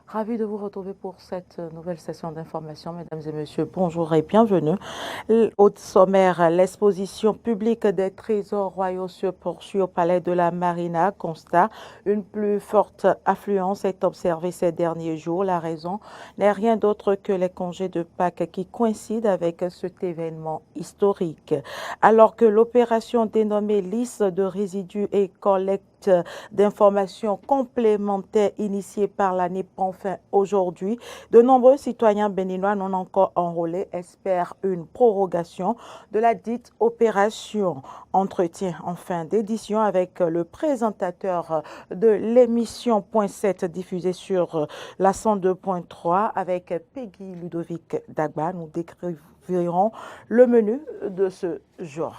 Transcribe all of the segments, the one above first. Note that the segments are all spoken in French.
Ravi de vous retrouver pour cette nouvelle session d'information. Mesdames et messieurs, bonjour et bienvenue. Au sommaire, l'exposition publique des trésors royaux se poursuit au palais de la Marina. Constat, une plus forte affluence est observée ces derniers jours. La raison n'est rien d'autre que les congés de Pâques qui coïncident avec cet événement historique. Alors que l'opération dénommée liste de résidus et collecte d'informations complémentaires initiées par la Nipron fin aujourd'hui, de nombreux citoyens béninois non encore enrôlés espèrent une prorogation de la dite opération. Entretien en fin d'édition avec le présentateur de l'émission Point 7 diffusée sur la 102.3 avec Peggy Ludovic Dagba. Nous décriverons le menu de ce jour.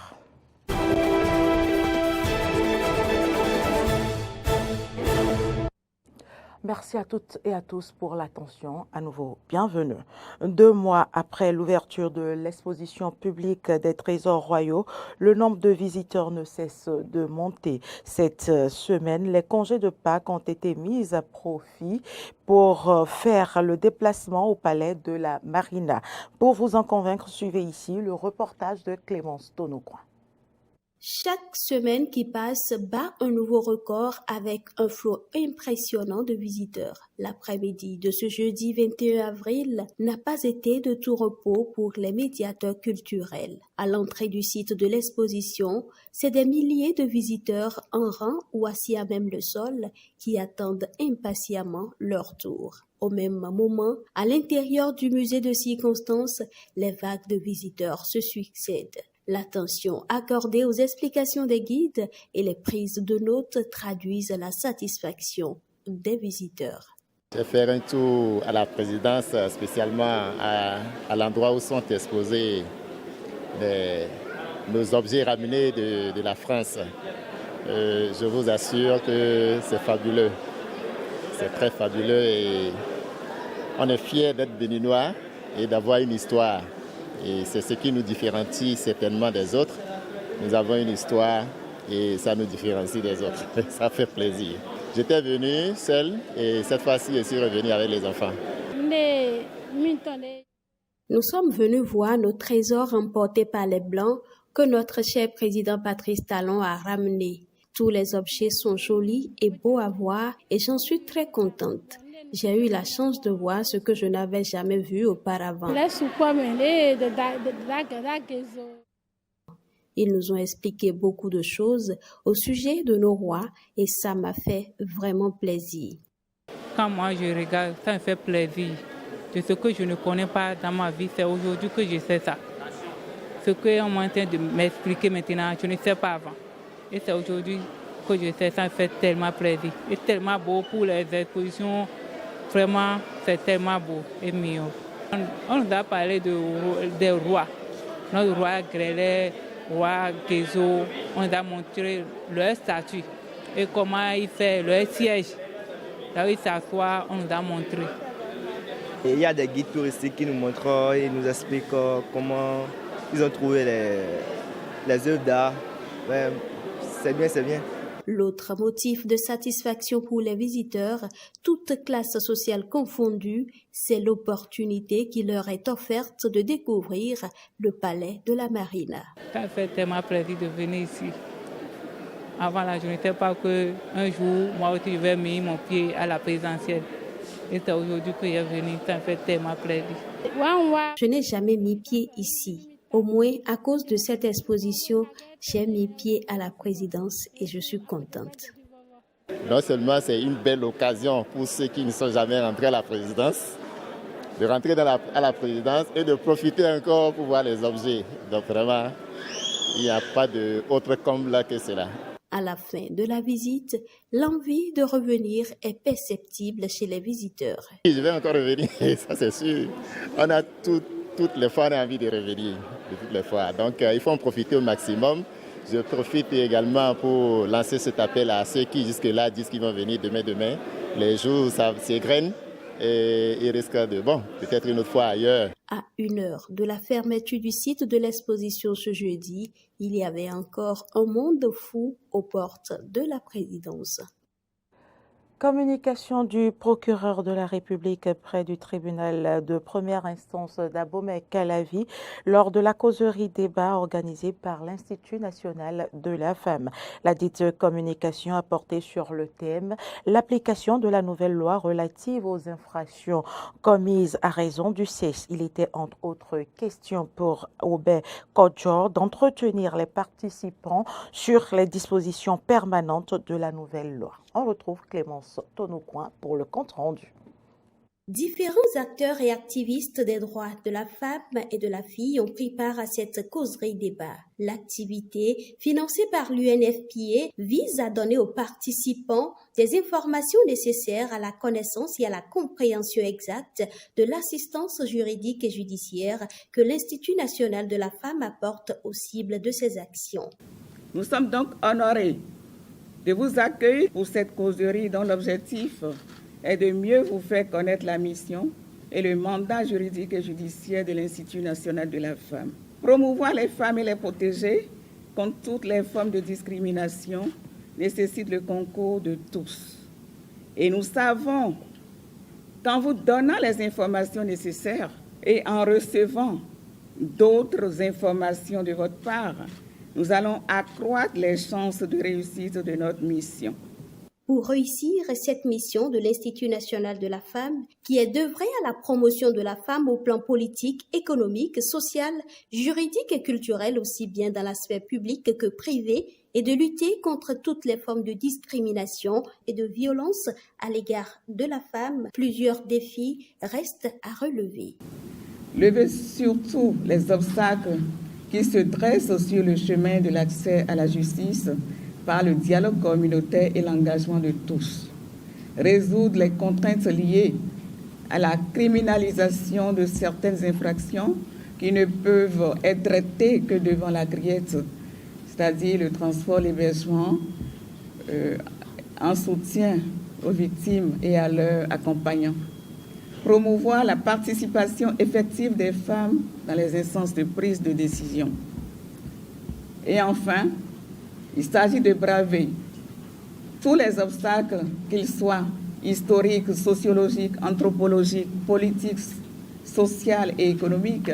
Merci à toutes et à tous pour l'attention. À nouveau, bienvenue. 2 mois après l'ouverture de l'exposition publique des trésors royaux, le nombre de visiteurs ne cesse de monter. Cette semaine, les congés de Pâques ont été mis à profit pour faire le déplacement au palais de la Marina. Pour vous en convaincre, suivez ici le reportage de Clémence Tonocoin. Chaque semaine qui passe bat un nouveau record avec un flot impressionnant de visiteurs. L'après-midi de ce jeudi 21 avril n'a pas été de tout repos pour les médiateurs culturels. À l'entrée du site de l'exposition, c'est des milliers de visiteurs en rang ou assis à même le sol qui attendent impatiemment leur tour. Au même moment, à l'intérieur du musée de circonstance, les vagues de visiteurs se succèdent. L'attention accordée aux explications des guides et les prises de notes traduisent la satisfaction des visiteurs. Je vais faire un tour à la présidence, spécialement à l'endroit où sont exposés nos objets ramenés de la France. Je vous assure que c'est fabuleux. C'est très fabuleux et on est fiers d'être béninois et d'avoir une histoire. Et c'est ce qui nous différencie certainement des autres. Nous avons une histoire et ça nous différencie des autres. Ça fait plaisir. J'étais venu seul et cette fois-ci, je suis revenu avec les enfants. Nous sommes venus voir nos trésors emportés par les Blancs que notre cher président Patrice Talon a ramenés. Tous les objets sont jolis et beaux à voir et j'en suis très contente. J'ai eu la chance de voir ce que je n'avais jamais vu auparavant. Ils nous ont expliqué beaucoup de choses au sujet de nos rois et ça m'a fait vraiment plaisir. Quand moi je regarde, ça me fait plaisir. De ce que je ne connais pas dans ma vie, c'est aujourd'hui que je sais ça. Ce qu'on est en train de m'expliquer maintenant, je ne sais pas avant. Et c'est aujourd'hui que je sais, ça me fait tellement plaisir. Et tellement beau pour les expositions. Vraiment, c'est tellement beau et mignon. On nous a parlé des rois. Notre roi Grélé, roi Guézo, on nous a montré leur statut et comment il fait leur siège. Là où il s'assoit, on nous a montré. Et il y a des guides touristiques qui nous montrent, ils nous expliquent comment ils ont trouvé les œuvres d'art. Ouais, c'est bien, c'est bien. L'autre motif de satisfaction pour les visiteurs, toutes classes sociales confondues, c'est l'opportunité qui leur est offerte de découvrir le palais de la Marina. Ça fait tellement plaisir de venir ici. Avant là, je n'étais pas qu'un jour, moi aussi, je vais mettre mon pied à la présidentielle. Et c'est aujourd'hui que je suis venu, ça me fait tellement plaisir. Je n'ai jamais mis pied ici. Au moins, à cause de cette exposition, j'ai mis pied à la présidence et je suis contente. Non seulement c'est une belle occasion pour ceux qui ne sont jamais rentrés à la présidence, de rentrer à la présidence et de profiter encore pour voir les objets. Donc vraiment, il n'y a pas d'autre comble là que cela. À la fin de la visite, l'envie de revenir est perceptible chez les visiteurs. Je vais encore revenir, ça c'est sûr. On a toutes les fois, on a envie de revenir, de toutes les fois. Donc il faut en profiter au maximum. Je profite également pour lancer cet appel à ceux qui jusque-là disent qu'ils vont venir demain. Les jours s'égrènent et ils risquent de, peut-être une autre fois ailleurs. À 1 heure de la fermeture du site de l'exposition ce jeudi, il y avait encore un monde fou aux portes de la présidence. Communication du procureur de la République près du tribunal de première instance d'Abomey-Calavi lors de la causerie débat organisée par l'Institut national de la femme. La dite communication a porté sur le thème « L'application de la nouvelle loi relative aux infractions commises à raison du sexe ». Il était entre autres question pour Aubin Kodjor d'entretenir les participants sur les dispositions permanentes de la nouvelle loi. On retrouve Clémence Tonoucoin pour le compte-rendu. Différents acteurs et activistes des droits de la femme et de la fille ont pris part à cette causerie débat. L'activité, financée par l'UNFPA, vise à donner aux participants des informations nécessaires à la connaissance et à la compréhension exacte de l'assistance juridique et judiciaire que l'Institut national de la femme apporte aux cibles de ses actions. Nous sommes donc honorés de vous accueillir pour cette causerie dont l'objectif est de mieux vous faire connaître la mission et le mandat juridique et judiciaire de l'Institut national de la femme. Promouvoir les femmes et les protéger contre toutes les formes de discrimination nécessite le concours de tous. Et nous savons qu'en vous donnant les informations nécessaires et en recevant d'autres informations de votre part, nous allons accroître les chances de réussite de notre mission. Pour réussir cette mission de l'Institut national de la femme, qui est d'œuvrer à la promotion de la femme au plan politique, économique, social, juridique et culturel, aussi bien dans l'aspect public que privé, et de lutter contre toutes les formes de discrimination et de violence à l'égard de la femme, plusieurs défis restent à relever. Lever surtout les obstacles qui se dressent sur le chemin de l'accès à la justice par le dialogue communautaire et l'engagement de tous. Résoudre les contraintes liées à la criminalisation de certaines infractions qui ne peuvent être traitées que devant la Griette, c'est-à-dire le transport, l'hébergement, en soutien aux victimes et à leurs accompagnants. Promouvoir la participation effective des femmes dans les instances de prise de décision. Et enfin, il s'agit de braver tous les obstacles, qu'ils soient historiques, sociologiques, anthropologiques, politiques, sociales et économiques,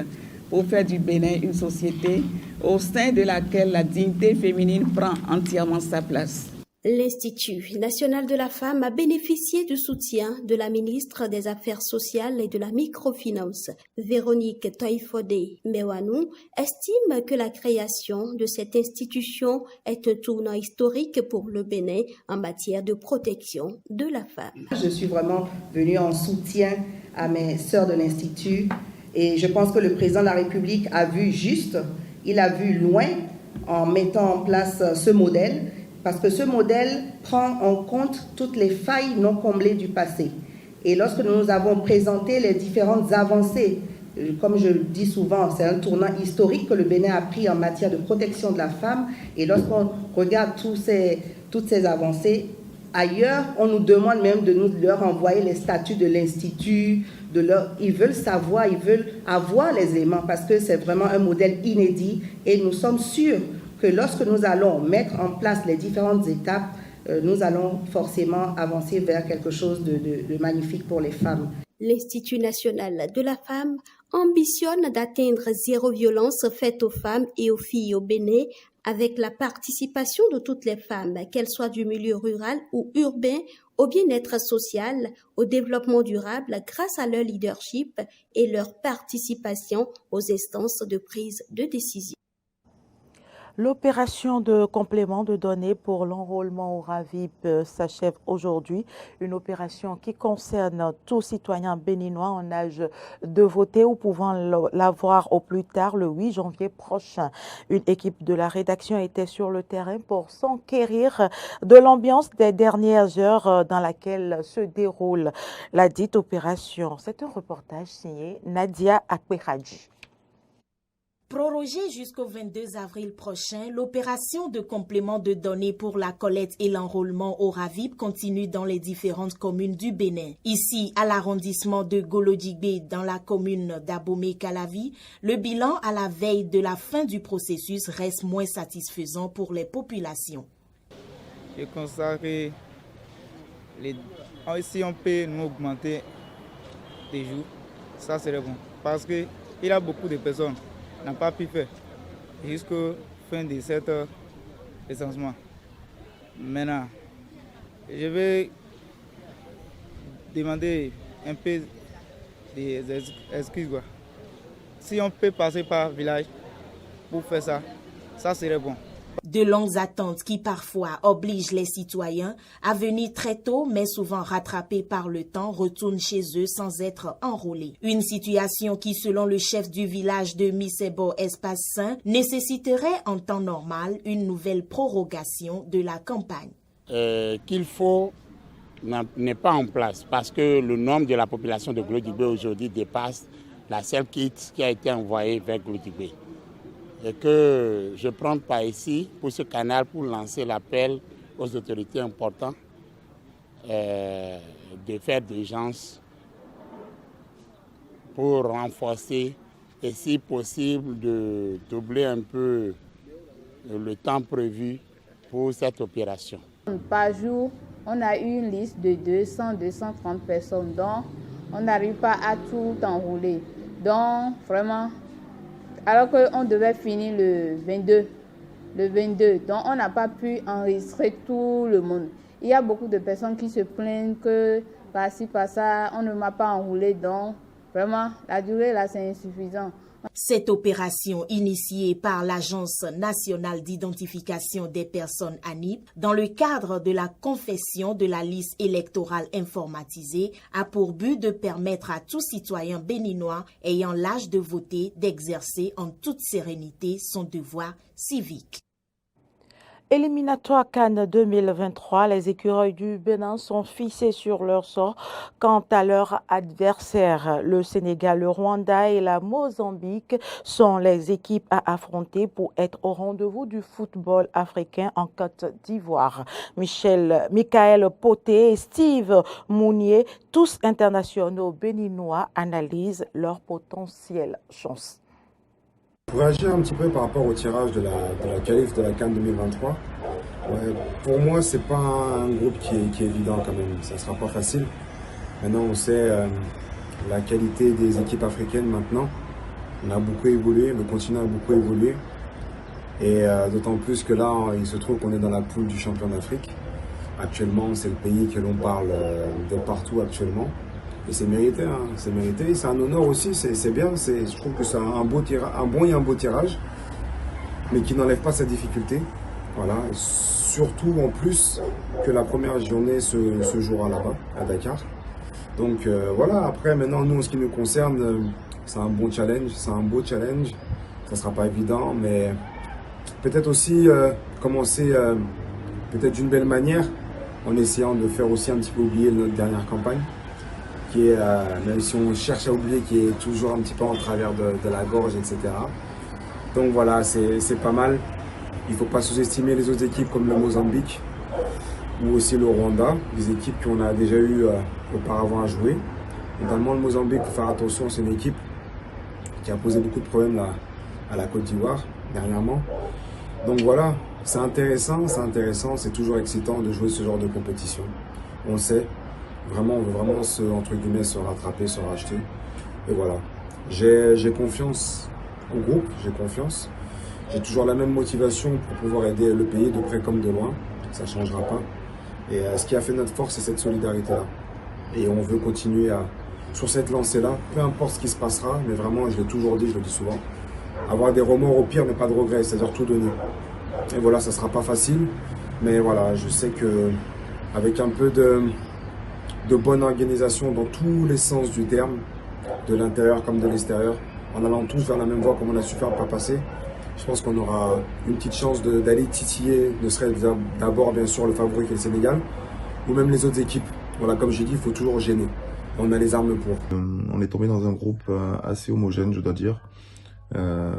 pour faire du Bénin une société au sein de laquelle la dignité féminine prend entièrement sa place. L'Institut national de la femme a bénéficié du soutien de la ministre des Affaires sociales et de la microfinance. Véronique Toïfodé Mewanou estime que la création de cette institution est un tournant historique pour le Bénin en matière de protection de la femme. Je suis vraiment venue en soutien à mes sœurs de l'Institut et je pense que le président de la République a vu juste, il a vu loin en mettant en place ce modèle. Parce que ce modèle prend en compte toutes les failles non comblées du passé. Et lorsque nous avons présenté les différentes avancées, comme je le dis souvent, c'est un tournant historique que le Bénin a pris en matière de protection de la femme. Et lorsqu'on regarde toutes ces avancées, ailleurs, on nous demande même de leur envoyer les statuts de l'Institut. Ils veulent savoir, ils veulent avoir les éléments parce que c'est vraiment un modèle inédit. Et nous sommes sûrs que lorsque nous allons mettre en place les différentes étapes, nous allons forcément avancer vers quelque chose de magnifique pour les femmes. L'Institut national de la femme ambitionne d'atteindre zéro violence faite aux femmes et aux filles au Bénin avec la participation de toutes les femmes, qu'elles soient du milieu rural ou urbain, au bien-être social, au développement durable grâce à leur leadership et leur participation aux instances de prise de décision. L'opération de complément de données pour l'enrôlement au RAVIP s'achève aujourd'hui. Une opération qui concerne tout citoyen béninois en âge de voter ou pouvant l'avoir au plus tard le 8 janvier prochain. Une équipe de la rédaction était sur le terrain pour s'enquérir de l'ambiance des dernières heures dans laquelle se déroule la dite opération. C'est un reportage signé Nadia Akperadji. Prorogée jusqu'au 22 avril prochain, l'opération de complément de données pour la collecte et l'enrôlement au RAVIP continue dans les différentes communes du Bénin. Ici, à l'arrondissement de Golodigbe, dans la commune d'Abomey-Calavi, le bilan à la veille de la fin du processus reste moins satisfaisant pour les populations. Je constate que Si on peut nous augmenter des jours, ça serait bon. Parce qu'il y a beaucoup de personnes qui n'ont pas pu faire jusqu'à fin de cet recensement. Maintenant, je vais demander un peu des excuses. Si on peut passer par village pour faire ça, ça serait bon. De longues attentes qui parfois obligent les citoyens à venir très tôt, mais souvent rattrapés par le temps, retournent chez eux sans être enrôlés. Une situation qui, selon le chef du village de Misebo Espace Saint, nécessiterait en temps normal une nouvelle prorogation de la campagne. Qu'il faut n'est pas en place parce que le nombre de la population de Glodibé aujourd'hui dépasse la seule kit qui a été envoyée vers Glodibé. Et que je prends par ici pour ce canal pour lancer l'appel aux autorités importantes de faire d'urgence pour renforcer et si possible de doubler un peu le temps prévu pour cette opération. Par jour, on a eu une liste de 200-230 personnes, donc on n'arrive pas à tout enrouler. Donc vraiment, alors qu'on devait finir le 22, donc on n'a pas pu enregistrer tout le monde. Il y a beaucoup de personnes qui se plaignent que par-ci, par-ça, on ne m'a pas enroulé, donc vraiment, la durée là, c'est insuffisant. Cette opération initiée par l'Agence nationale d'identification des personnes ANIP dans le cadre de la confection de la liste électorale informatisée a pour but de permettre à tout citoyen béninois ayant l'âge de voter d'exercer en toute sérénité son devoir civique. Éliminatoire CAN 2023, les écureuils du Bénin sont fixés sur leur sort quant à leur adversaire. Le Sénégal, le Rwanda et la Mozambique sont les équipes à affronter pour être au rendez-vous du football africain en Côte d'Ivoire. Michael Poté et Steve Mounier, tous internationaux béninois, analysent leur potentielle chance. Pour réagir un petit peu par rapport au tirage de la qualif de la CAN 2023, pour moi, c'est pas un groupe qui est évident quand même. Ça sera pas facile. Maintenant, on sait la qualité des équipes africaines maintenant. On a beaucoup évolué, le continent a beaucoup évolué. Et d'autant plus que là, il se trouve qu'on est dans la poule du champion d'Afrique. Actuellement, c'est le pays que l'on parle de partout actuellement. Et c'est mérité, hein. C'est mérité, c'est un honneur aussi, c'est bien, je trouve que c'est un bon et un beau tirage, mais qui n'enlève pas sa difficulté. Voilà. Et surtout en plus que la première journée se jouera là-bas, à Dakar. Donc voilà, après maintenant nous en ce qui nous concerne, c'est un bon challenge, c'est un beau challenge, ça ne sera pas évident, mais peut-être aussi commencer peut-être d'une belle manière, en essayant de faire aussi un petit peu oublier notre dernière campagne. Qui est, même si on cherche à oublier, qui est toujours un petit peu en travers de la gorge, etc. Donc voilà, c'est pas mal. Il ne faut pas sous-estimer les autres équipes comme le Mozambique ou aussi le Rwanda, des équipes qu'on a déjà eu auparavant à jouer. Notamment le Mozambique, il faut faire attention, c'est une équipe qui a posé beaucoup de problèmes à la Côte d'Ivoire dernièrement. Donc voilà, c'est intéressant, c'est toujours excitant de jouer ce genre de compétition. On le sait. Vraiment, on veut vraiment entre guillemets, se rattraper, se racheter. Et voilà. J'ai confiance au groupe, j'ai confiance. J'ai toujours la même motivation pour pouvoir aider le pays de près comme de loin. Ça ne changera pas. Et ce qui a fait notre force, c'est cette solidarité-là. Et on veut continuer sur cette lancée-là, peu importe ce qui se passera, mais vraiment, je l'ai toujours dit, je le dis souvent, avoir des remords au pire, mais pas de regrets, c'est-à-dire tout donner. Et voilà, ça ne sera pas facile, mais voilà, je sais qu'avec un peu de bonne organisation dans tous les sens du terme, de l'intérieur comme de l'extérieur, en allant tous vers la même voie comme on a su faire par passé, je pense qu'on aura une petite chance d'aller titiller, ne serait-ce d'abord bien sûr le favori qui est le Sénégal, ou même les autres équipes. Voilà, comme j'ai dit, il faut toujours gêner. On a les armes pour. On est tombé dans un groupe assez homogène, je dois dire,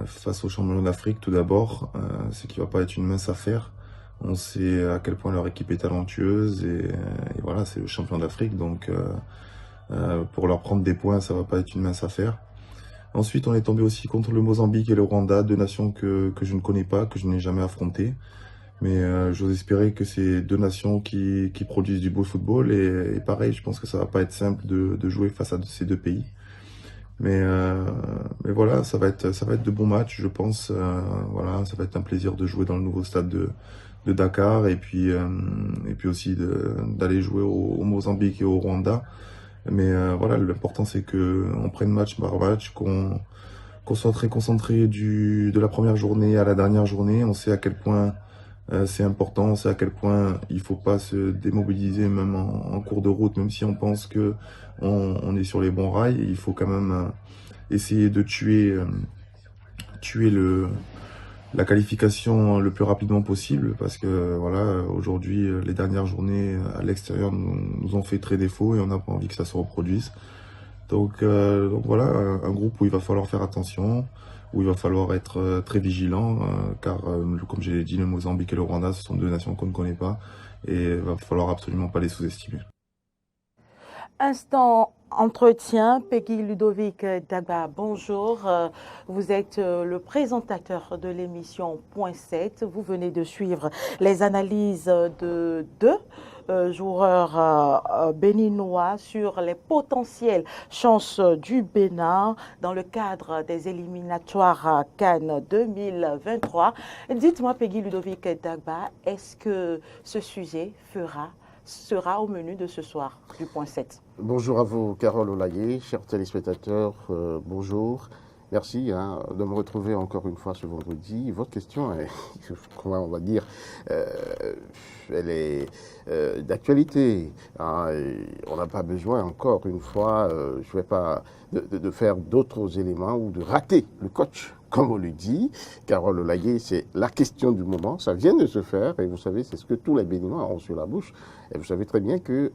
face aux champions d'Afrique tout d'abord, ce qui va pas être une mince affaire. On sait à quel point leur équipe est talentueuse et voilà, c'est le champion d'Afrique, donc pour leur prendre des points, ça va pas être une mince affaire. Ensuite, on est tombé aussi contre le Mozambique et le Rwanda, deux nations que je ne connais pas, que je n'ai jamais affrontées. Mais j'ose espérer que c'est deux nations qui produisent du beau football. Et pareil, je pense que ça va pas être simple de jouer face à ces deux pays. Mais voilà, ça va être de bons matchs, je pense. Voilà, ça va être un plaisir de jouer dans le nouveau stade de Dakar et puis aussi d'aller jouer au Mozambique et au Rwanda. Mais voilà, l'important c'est que on prenne match par match, qu'on soit très concentré de la première journée à la dernière journée. On sait à quel point c'est important, on sait à quel point il faut pas se démobiliser même en cours de route, même si on pense que on est sur les bons rails. Il faut quand même essayer de tuer la qualification le plus rapidement possible, parce que voilà, aujourd'hui, les dernières journées à l'extérieur nous ont fait très défaut et on n'a pas envie que ça se reproduise. Donc voilà, un groupe où il va falloir faire attention, où il va falloir être très vigilant, car comme je l'ai dit, le Mozambique et le Rwanda, ce sont deux nations qu'on ne connaît pas et il va falloir absolument pas les sous-estimer. Instant entretien, Peggy Ludovic Dagba, bonjour. Vous êtes le présentateur de l'émission Point 7. Vous venez de suivre les analyses de deux joueurs béninois sur les potentielles chances du Bénin dans le cadre des éliminatoires CAN 2023. Dites-moi, Peggy Ludovic Dagba, est-ce que ce sujet sera au menu de ce soir du Point 7? Bonjour à vous, Carole Olaye, chers téléspectateurs, bonjour. Merci de me retrouver encore une fois ce vendredi. Votre question est, comment on va dire, elle est d'actualité. On n'a pas besoin, encore une fois, je ne vais pas de faire d'autres éléments ou de rater le coach, comme on le dit. Carole Olaye, c'est la question du moment. Ça vient de se faire et vous savez, c'est ce que tous les Béninois ont sur la bouche. Et vous savez très bien que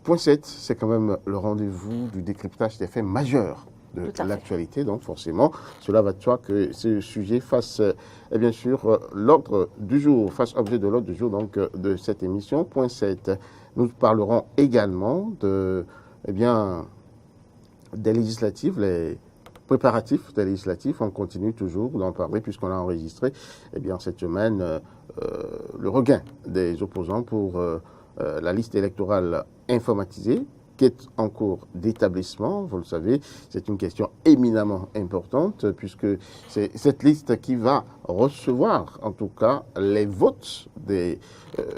Point 7, c'est quand même le rendez-vous du décryptage des faits majeurs de l'actualité. Donc forcément, cela va de soi que ce sujet fasse, bien sûr, l'ordre du jour, fasse objet de l'ordre du jour donc, de cette émission. Point 7. Nous parlerons également des législatives, les préparatifs des législatives. On continue toujours d'en parler puisqu'on a enregistré cette semaine le regain des opposants pour la liste électorale informatisée qui est en cours d'établissement. Vous le savez, c'est une question éminemment importante puisque c'est cette liste qui va recevoir en tout cas les votes des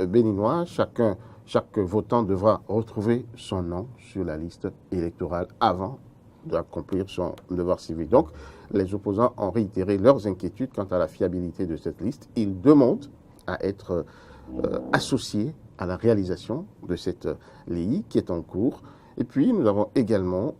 Béninois. Chaque votant devra retrouver son nom sur la liste électorale avant d'accomplir son devoir civique. Donc, les opposants ont réitéré leurs inquiétudes quant à la fiabilité de cette liste. Ils demandent à être associés à la réalisation de cette LEI qui est en cours. Et puis, nous avons également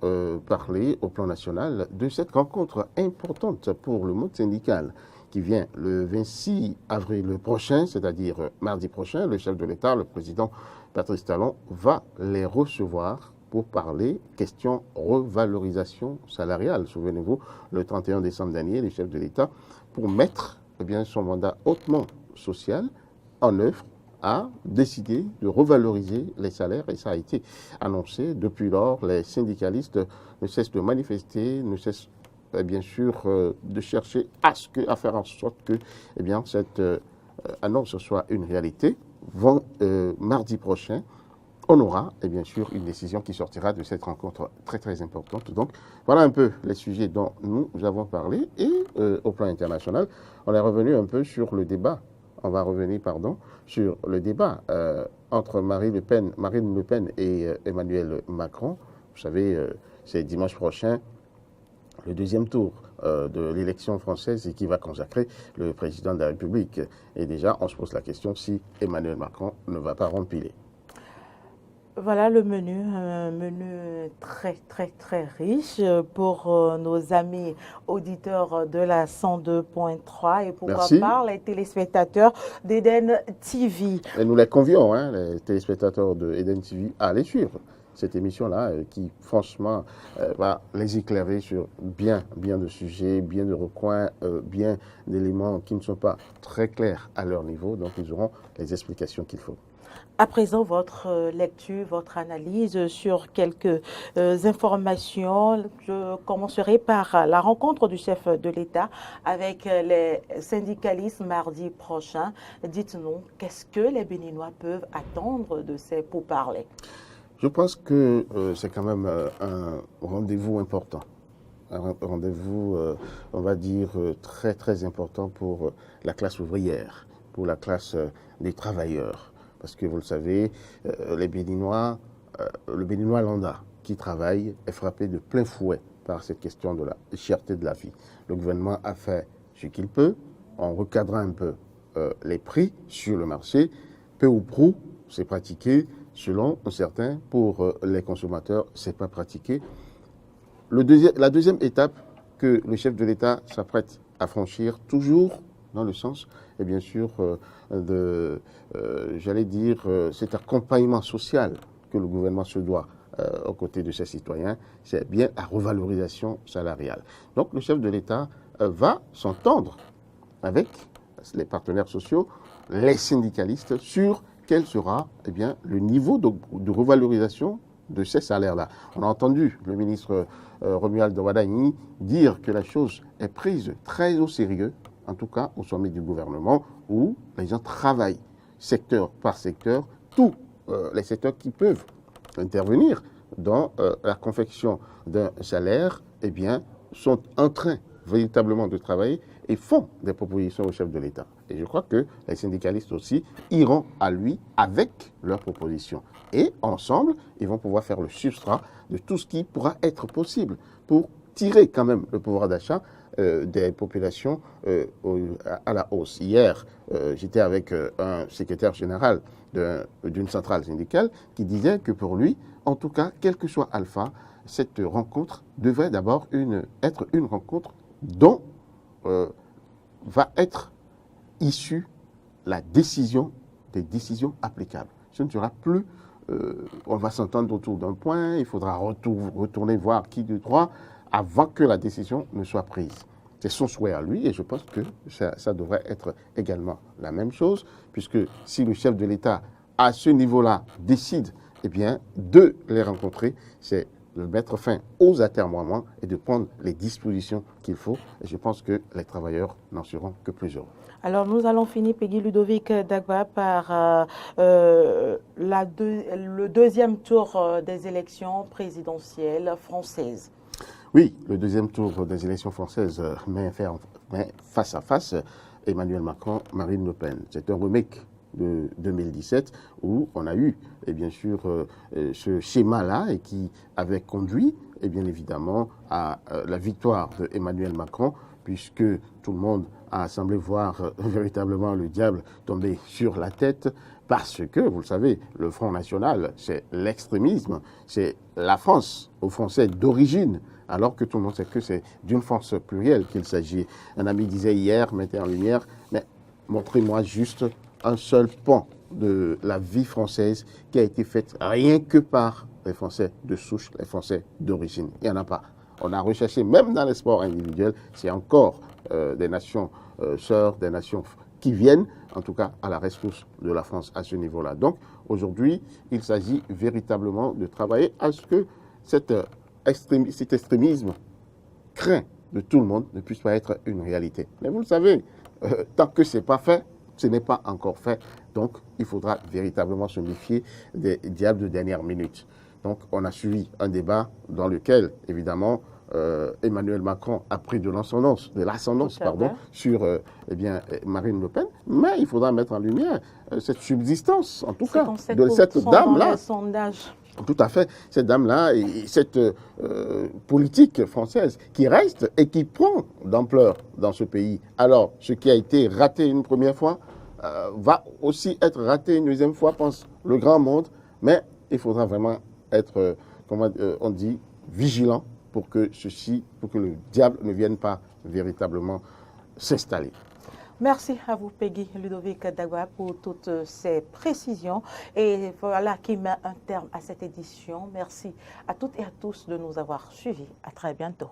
parlé au plan national de cette rencontre importante pour le monde syndical qui vient le 26 avril prochain, c'est-à-dire mardi prochain. Le chef de l'État, le président Patrice Talon, va les recevoir pour parler question revalorisation salariale. Souvenez-vous, le 31 décembre dernier, le chef de l'État, pour mettre son mandat hautement social en œuvre, a décidé de revaloriser les salaires et ça a été annoncé. Depuis lors, les syndicalistes ne cessent de manifester, ne cessent bien sûr de chercher à faire en sorte que cette annonce soit une réalité. Mardi prochain, on aura bien sûr une décision qui sortira de cette rencontre très très importante. Donc voilà un peu les sujets dont nous avons parlé et au plan international, on est revenu un peu sur le débat. On va revenir, sur le débat entre Marine Le Pen et Emmanuel Macron. Vous savez, c'est dimanche prochain, le deuxième tour de l'élection française et qui va consacrer le président de la République. Et déjà, on se pose la question si Emmanuel Macron ne va pas rempiler. Voilà le menu, un menu très très très riche pour nos amis auditeurs de la 102.3 et pourquoi pas les téléspectateurs d'Eden TV. Et nous les convions, les téléspectateurs de Eden TV, à aller suivre cette émission-là qui franchement va les éclairer sur bien de sujets, bien de recoins, bien d'éléments qui ne sont pas très clairs à leur niveau. Donc ils auront les explications qu'il faut. À présent, votre lecture, votre analyse sur quelques informations. Je commencerai par la rencontre du chef de l'État avec les syndicalistes mardi prochain. Dites-nous, qu'est-ce que les Béninois peuvent attendre de ces pourparlers? Je pense que c'est quand même un rendez-vous important. Un rendez-vous, on va dire, très très important pour la classe ouvrière, pour la classe des travailleurs. Parce que vous le savez, les Béninois, le Béninois lambda qui travaille est frappé de plein fouet par cette question de la cherté de la vie. Le gouvernement a fait ce qu'il peut en recadrant un peu les prix sur le marché. Peu ou prou, c'est pratiqué. Selon certains, pour les consommateurs, c'est pas pratiqué. La deuxième étape que le chef de l'État s'apprête à franchir, toujours dans le sens, et bien sûr, j'allais dire, cet accompagnement social que le gouvernement se doit aux côtés de ses citoyens, c'est bien la revalorisation salariale. Donc le chef de l'État va s'entendre avec les partenaires sociaux, les syndicalistes, sur quel sera le niveau de revalorisation de ces salaires-là. On a entendu le ministre Romuald Wadagni dire que la chose est prise très au sérieux, en tout cas au sommet du gouvernement, où les gens travaillent secteur par secteur, tous les secteurs qui peuvent intervenir dans la confection d'un salaire, sont en train véritablement de travailler et font des propositions au chef de l'État. Et je crois que les syndicalistes aussi iront à lui avec leurs propositions. Et ensemble, ils vont pouvoir faire le substrat de tout ce qui pourra être possible pour tirer quand même le pouvoir d'achat des populations à la hausse. Hier, j'étais avec un secrétaire général d'une centrale syndicale qui disait que pour lui, en tout cas, quel que soit Alpha, cette rencontre devrait d'abord être une rencontre dont va être issue la décision, des décisions applicables. Ce ne sera plus, on va s'entendre autour d'un point, il faudra retourner voir qui de droit avant que la décision ne soit prise. C'est son souhait à lui et je pense que ça devrait être également la même chose, puisque si le chef de l'État, à ce niveau-là, décide de les rencontrer, c'est de mettre fin aux atermoiements et de prendre les dispositions qu'il faut. Et je pense que les travailleurs n'en seront que plus heureux. Alors, nous allons finir, Peggy Ludovic Dagba, par le deuxième tour des élections présidentielles françaises. Oui, le deuxième tour des élections françaises met face à face Emmanuel Macron, Marine Le Pen. C'est un remake de 2017 où on a eu, et bien sûr, ce schéma-là et qui avait conduit, et bien évidemment, à la victoire d'Emmanuel Macron, puisque tout le monde a semblé voir véritablement le diable tomber sur la tête, parce que, vous le savez, le Front National, c'est l'extrémisme, c'est la France aux Français d'origine, alors que tout le monde sait que c'est d'une force plurielle qu'il s'agit. Un ami disait hier, mettez en lumière, mais montrez-moi juste un seul pan de la vie française qui a été faite rien que par les Français de souche, les Français d'origine. Il n'y en a pas. On a recherché, même dans les sports individuels, c'est encore des nations sœurs, des nations qui viennent, en tout cas, à la rescousse de la France à ce niveau-là. Donc, aujourd'hui, il s'agit véritablement de travailler à ce que cet extrémisme craint de tout le monde ne puisse pas être une réalité. Mais vous le savez, tant que ce n'est pas fait, ce n'est pas encore fait. Donc, il faudra véritablement se méfier des diables de dernière minute. Donc, on a suivi un débat dans lequel, évidemment, Emmanuel Macron a pris de l'ascendance, sur Marine Le Pen, mais il faudra mettre en lumière cette subsistance, en tout cas, de cette dame-là. Tout à fait, cette dame-là et cette politique française qui reste et qui prend d'ampleur dans ce pays. Alors, ce qui a été raté une première fois va aussi être raté une deuxième fois, pense le grand monde, mais il faudra vraiment être, on dit, vigilant pour que le diable ne vienne pas véritablement s'installer. Merci à vous, Peggy Ludovic Dagba, pour toutes ces précisions. Et voilà qui met un terme à cette édition. Merci à toutes et à tous de nous avoir suivis. À très bientôt.